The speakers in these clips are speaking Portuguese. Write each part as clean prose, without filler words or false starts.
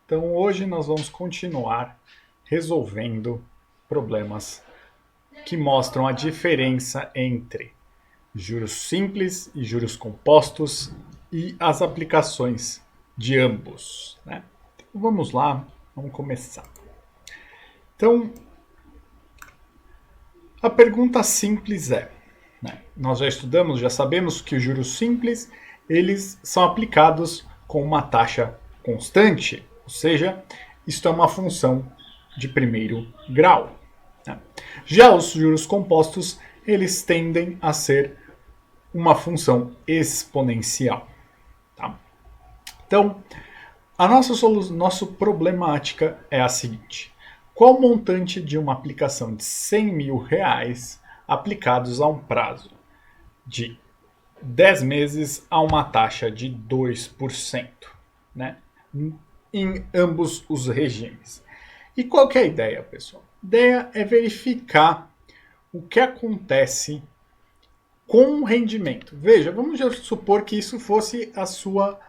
Então hoje nós vamos continuar resolvendo problemas que mostram a diferença entre juros simples e juros compostos e as aplicações de ambos, né? Então, vamos lá, vamos começar. Então, a pergunta simples é, né? Nós já estudamos, já sabemos que os juros simples eles são aplicados com uma taxa constante, ou seja, isto é uma função de primeiro grau, né? Já os juros compostos eles tendem a ser uma função exponencial, tá? Então, a nossa problemática é a seguinte: qual o montante de uma aplicação de 100 mil reais aplicados a um prazo de 10 meses a uma taxa de 2%, né? Em ambos os regimes. E qual que é a ideia, pessoal? A ideia é verificar o que acontece com o rendimento. Veja, vamos já supor que isso fosse a sua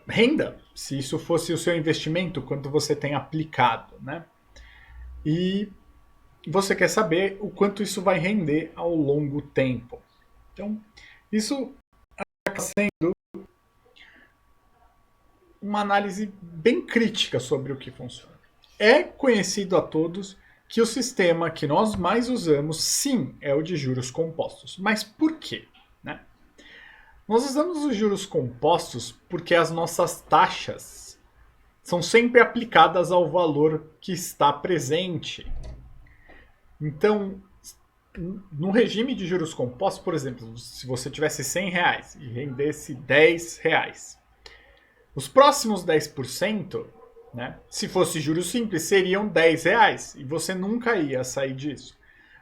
renda, se isso fosse o seu investimento, quanto você tem aplicado, né? E você quer saber o quanto isso vai render ao longo tempo. Então, isso acaba sendo uma análise bem crítica sobre o que funciona. É conhecido a todos que o sistema que nós mais usamos, sim, é o de juros compostos. Mas por quê? Né? Nós usamos os juros compostos porque as nossas taxas são sempre aplicadas ao valor que está presente. Então, no regime de juros compostos, por exemplo, se você tivesse 100 reais e rendesse 10 reais, os próximos 10%, né, se fosse juros simples, seriam 10 reais e você nunca ia sair disso.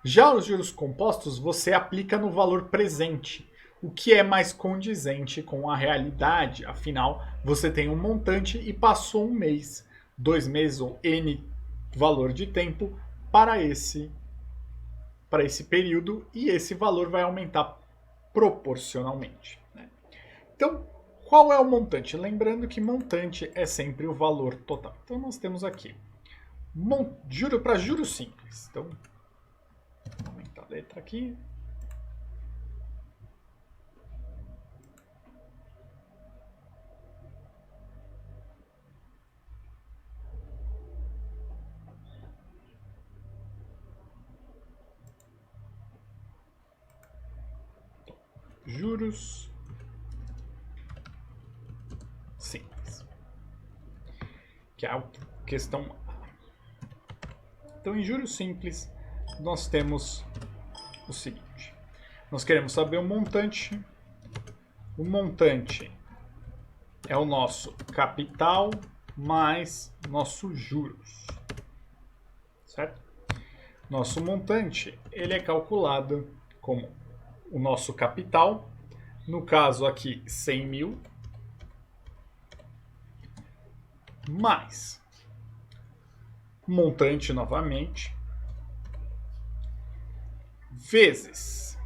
Já os juros compostos, você aplica no valor presente, o que é mais condizente com a realidade. Afinal, você tem um montante e passou um mês, 2 meses ou N valor de tempo para esse período e esse valor vai aumentar proporcionalmente, né? Então, qual é o montante? Lembrando que montante é sempre o valor total. Então, nós temos aqui juro para juros simples. Então, vou aumentar a letra aqui. Juros simples, que é a questão A. Então, em juros simples, nós temos o seguinte: nós queremos saber o montante. O montante é o nosso capital mais nossos juros, certo? Nosso montante ele é calculado como o nosso capital, no caso aqui 100 mil, mais montante novamente, vezes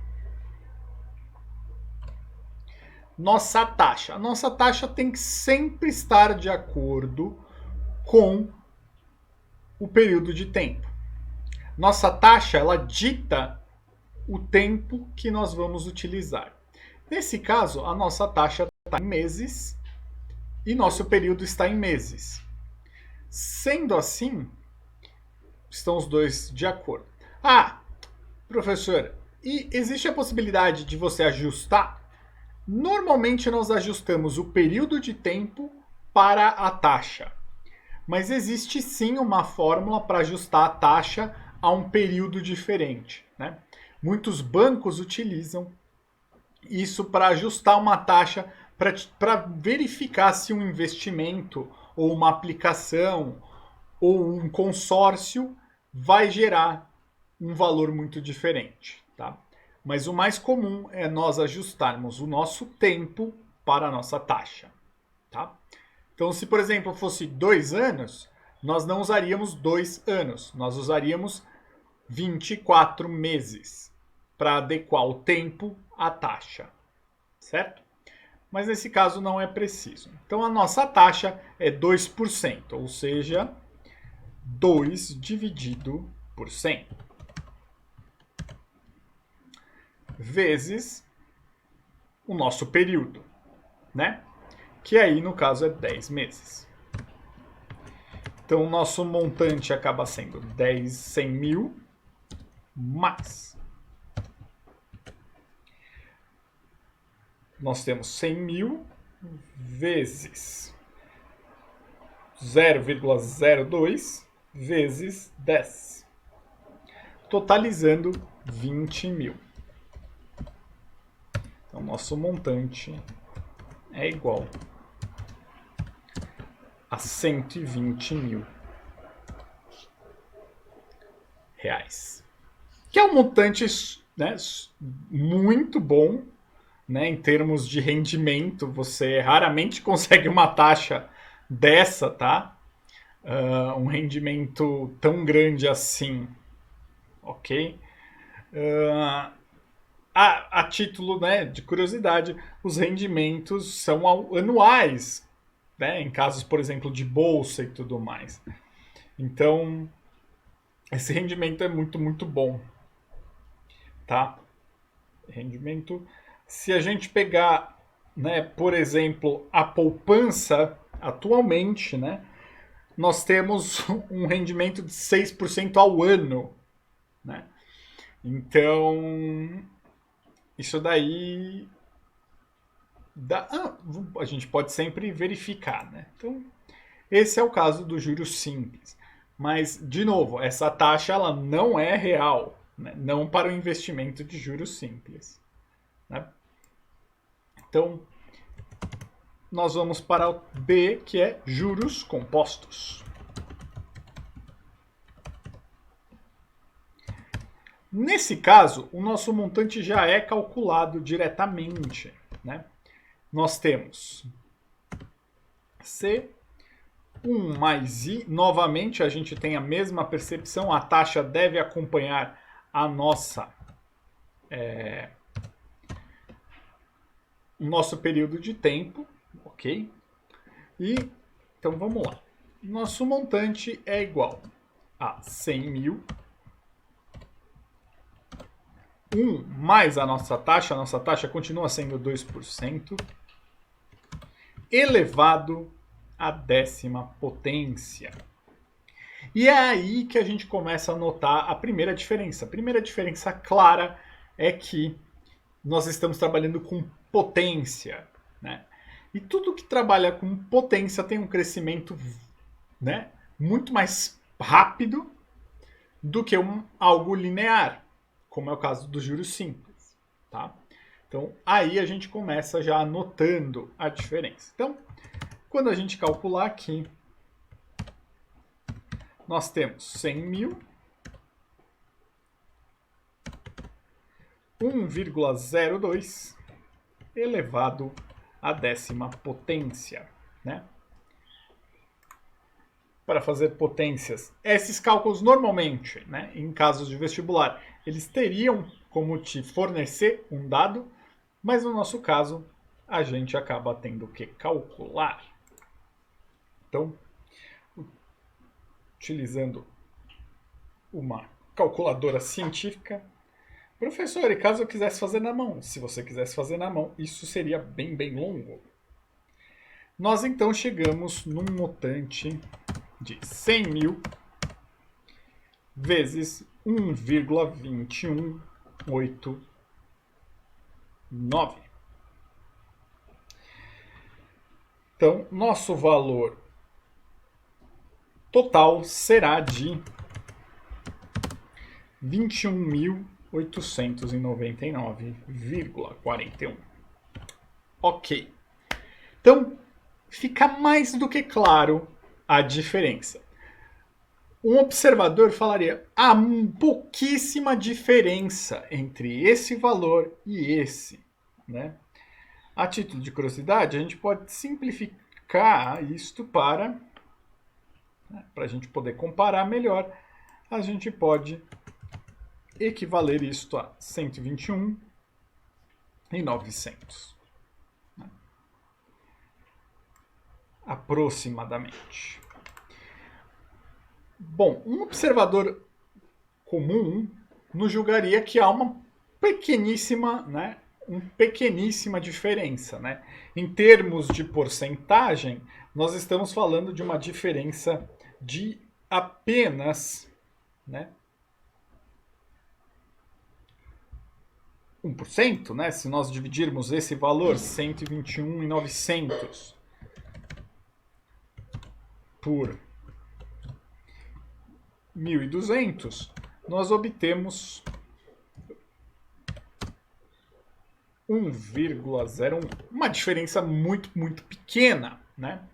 nossa taxa. A nossa taxa tem que sempre estar de acordo com o período de tempo. Nossa taxa, ela dita o tempo que nós vamos utilizar. Nesse caso, a nossa taxa está em meses e nosso período está em meses. Sendo assim, estão os dois de acordo. Ah, professor, e existe a possibilidade de você ajustar? Normalmente nós ajustamos o período de tempo para a taxa. Mas existe sim uma fórmula para ajustar a taxa a um período diferente, né? Muitos bancos utilizam isso para ajustar uma taxa para verificar se um investimento ou uma aplicação ou um consórcio vai gerar um valor muito diferente, tá? Mas o mais comum é nós ajustarmos o nosso tempo para a nossa taxa, tá? Então, se por exemplo fosse 2 anos, nós não usaríamos 2 anos, nós usaríamos 24 meses para adequar o tempo à taxa, certo? mas nesse caso não é preciso. Então a nossa taxa é 2%, ou seja, 2 dividido por 100, vezes o nosso período, né? Que aí no caso é 10 meses. Então o nosso montante acaba sendo 100 mil mais. Nós temos 100 mil vezes 0,02 vezes 10, totalizando 20 mil. Então, nosso montante é igual a 120 mil reais. Que é um montante, né, muito bom, né, em termos de rendimento. Você raramente consegue uma taxa dessa, tá? Um rendimento tão grande assim, ok? A título, né, de curiosidade, os rendimentos são anuais, né, em casos, por exemplo, de bolsa e tudo mais. Então, esse rendimento é muito, muito bom, tá? Rendimento. Se a gente pegar, né, por exemplo, a poupança atualmente, né, nós temos um rendimento de 6% ao ano, né? Então, isso daí a gente pode sempre verificar, né? Então, esse é o caso do juros simples. Mas, de novo, essa taxa ela não é real, né? Não para o investimento de juros simples, né? Então, nós vamos para o B, que é juros compostos. Nesse caso, o nosso montante já é calculado diretamente, né? Nós temos C, 1 mais I. Novamente, a gente tem a mesma percepção. A taxa deve acompanhar a nossa... o nosso período de tempo, ok? E, então, vamos lá. Nosso montante é igual a 100 mil. 1 mais a nossa taxa continua sendo 2%, elevado à 10ª potência. E é aí que a gente começa a notar a primeira diferença. A primeira diferença clara é que nós estamos trabalhando com potência, né? E tudo que trabalha com potência tem um crescimento, né, muito mais rápido do que algo linear, como é o caso dos juros simples, tá? Então, aí a gente começa já anotando a diferença. Então, quando a gente calcular aqui, nós temos 100 mil, 1,02 elevado à 10ª potência, né? Para fazer potências, esses cálculos normalmente, né, em casos de vestibular, eles teriam como te fornecer um dado, mas no nosso caso, a gente acaba tendo que calcular. Então, utilizando uma calculadora científica, professor, e caso eu quisesse fazer na mão? Se você quisesse fazer na mão, isso seria bem, bem longo. Nós então chegamos num montante de 100 mil vezes 1,2189. Então, nosso valor total será de 21.899,41. Ok. Então, fica mais do que claro a diferença. Um observador falaria: há pouquíssima diferença entre esse valor e esse, né? A título de curiosidade, a gente pode simplificar isto para a gente poder comparar melhor, a gente pode equivaler isto a 121.900. aproximadamente. Bom, um observador comum nos julgaria que há uma pequeníssima diferença. Né? Em termos de porcentagem, nós estamos falando de uma diferença de apenas 1%, né? Se nós dividirmos esse valor, 121.900, por 1.200, nós obtemos 1,01. Uma diferença muito, muito pequena, né?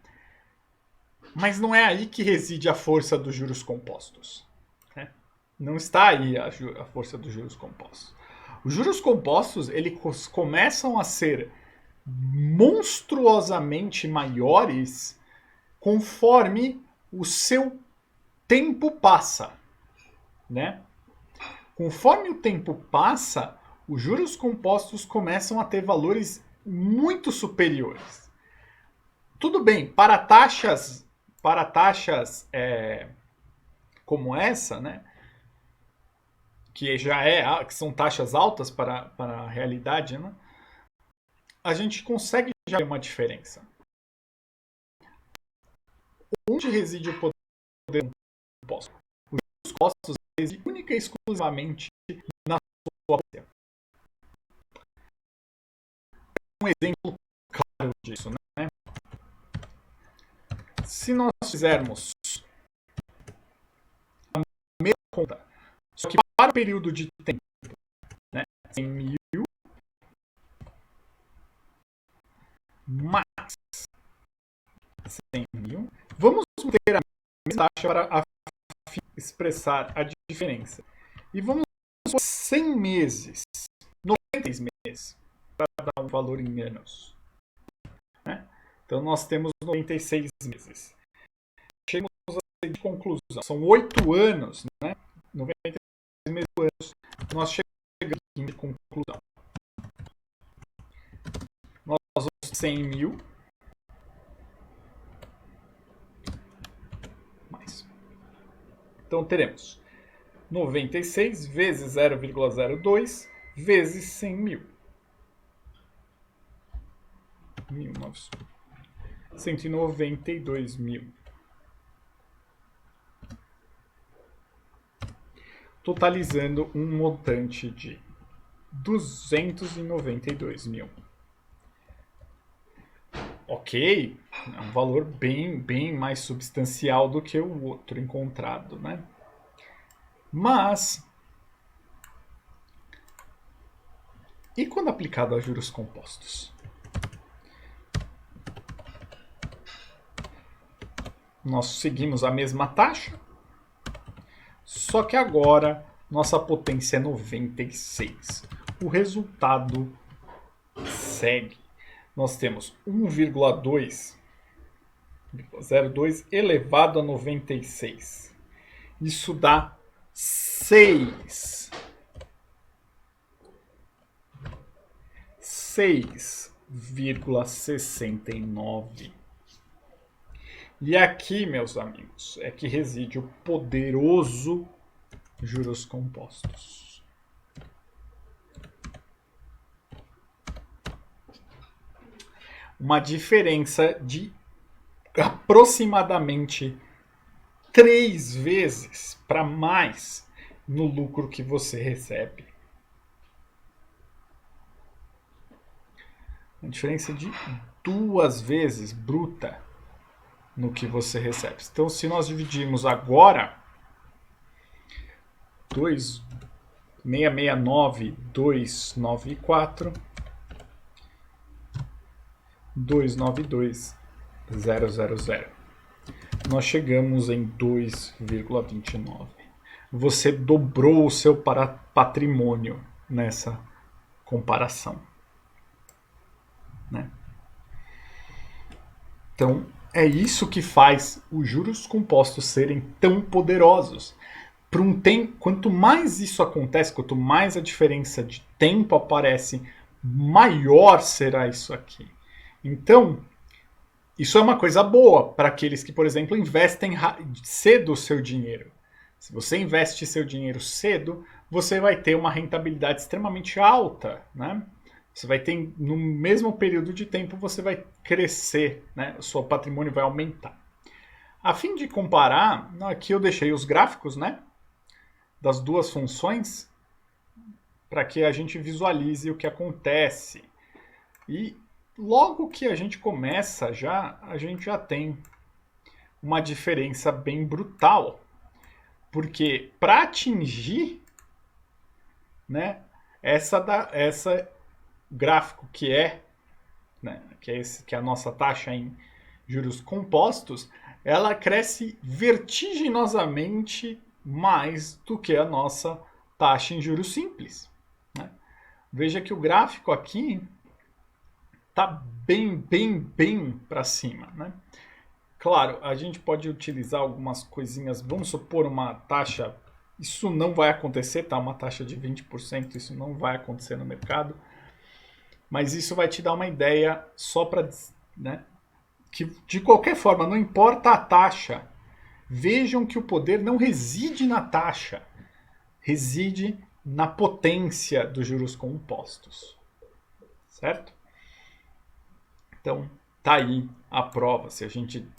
Mas não é aí que reside a força dos juros compostos. Né? Não está aí a força dos juros compostos. Os juros compostos, eles começam a ser monstruosamente maiores conforme o seu tempo passa. Né? Conforme o tempo passa, os juros compostos começam a ter valores muito superiores. Tudo bem, para taxas como essa, né, que que são taxas altas para a realidade, né, a gente consegue já ver uma diferença. Onde reside o poder dos impostos? Os impostos residem única e exclusivamente na sua polícia. Um exemplo claro disso, né? Se nós fizermos a mesma conta, só que para o período de tempo, né, 100 mil mais 100 mil, vamos ter a mesma taxa para expressar a diferença. E vamos por 100 meses, 96 meses, para dar um valor em menos. Né? Então nós temos 96 meses. Chegamos a de conclusão. São 8 anos, né? 96 meses, 8 anos. Nós chegamos aqui de conclusão. Nós vamos 100 mil. Mais. Então teremos 96 vezes 0,02 vezes 100 mil. 192 mil. Totalizando um montante de 292 mil. Ok, é um valor bem mais substancial do que o outro encontrado, né? Mas, e quando aplicado a juros compostos? Nós seguimos a mesma taxa, só que agora nossa potência é 96. O resultado segue. Nós temos 1,02 elevado a 96. Isso dá 6,69. E aqui, meus amigos, é que reside o poderoso juros compostos. Uma diferença de aproximadamente 3 vezes para mais no lucro que você recebe. Uma diferença de 2 vezes bruta no que você recebe. Então, se nós dividirmos agora 669, 294, 292, 000. Nós chegamos em 2,29. Você dobrou o seu patrimônio nessa comparação. Né? Então, é isso que faz os juros compostos serem tão poderosos. Quanto mais isso acontece, quanto mais a diferença de tempo aparece, maior será isso aqui. Então, Isso é uma coisa boa para aqueles que, por exemplo, investem cedo o seu dinheiro. Se você investe seu dinheiro cedo, você vai ter uma rentabilidade extremamente alta, né? Você vai ter, no mesmo período de tempo, você vai crescer, né? O seu patrimônio vai aumentar. A fim de comparar, aqui eu deixei os gráficos, né? Das duas funções, para que a gente visualize o que acontece. E logo que a gente começa, a gente já tem uma diferença bem brutal. Porque para atingir, né, essa gráfico né, que é a nossa taxa em juros compostos, ela cresce vertiginosamente mais do que a nossa taxa em juros simples. Né? Veja que o gráfico aqui está bem para cima. Né? Claro, a gente pode utilizar algumas coisinhas, vamos supor uma taxa, isso não vai acontecer, tá? Uma taxa de 20%, isso não vai acontecer no mercado, mas isso vai te dar uma ideia só para, né, que de qualquer forma, não importa a taxa, vejam que o poder não reside na taxa, reside na potência dos juros compostos, certo? Então, tá aí a prova, se a gente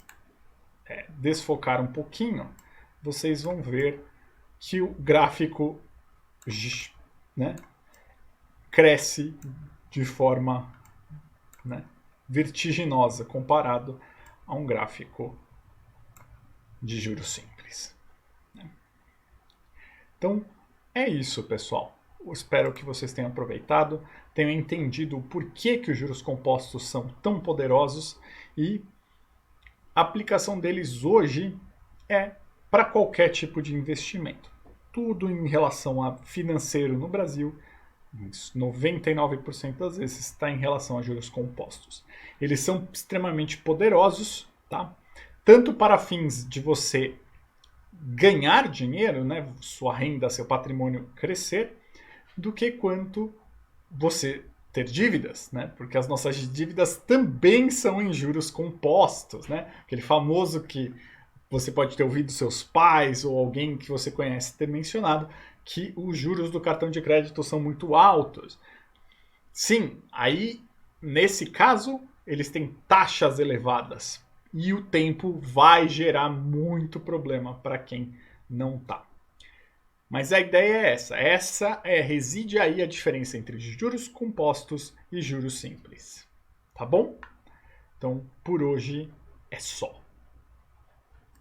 desfocar um pouquinho, vocês vão ver que o gráfico, né, cresce de forma, né, vertiginosa comparado a um gráfico de juros simples. Né? Então, é isso, pessoal. Eu espero que vocês tenham aproveitado, tenham entendido o porquê que os juros compostos são tão poderosos e a aplicação deles hoje é para qualquer tipo de investimento. Tudo em relação a financeiro no Brasil, 99% das vezes está em relação a juros compostos. Eles são extremamente poderosos, tá? Tanto para fins de você ganhar dinheiro, né, sua renda, seu patrimônio crescer, do que quanto você ter dívidas, né? Porque as nossas dívidas também são em juros compostos, né? Aquele famoso que você pode ter ouvido seus pais ou alguém que você conhece ter mencionado, que os juros do cartão de crédito são muito altos. Sim, aí, nesse caso, eles têm taxas elevadas. E o tempo vai gerar muito problema para quem não está. Mas a ideia é essa. Reside aí a diferença entre juros compostos e juros simples. Tá bom? Então, por hoje é só.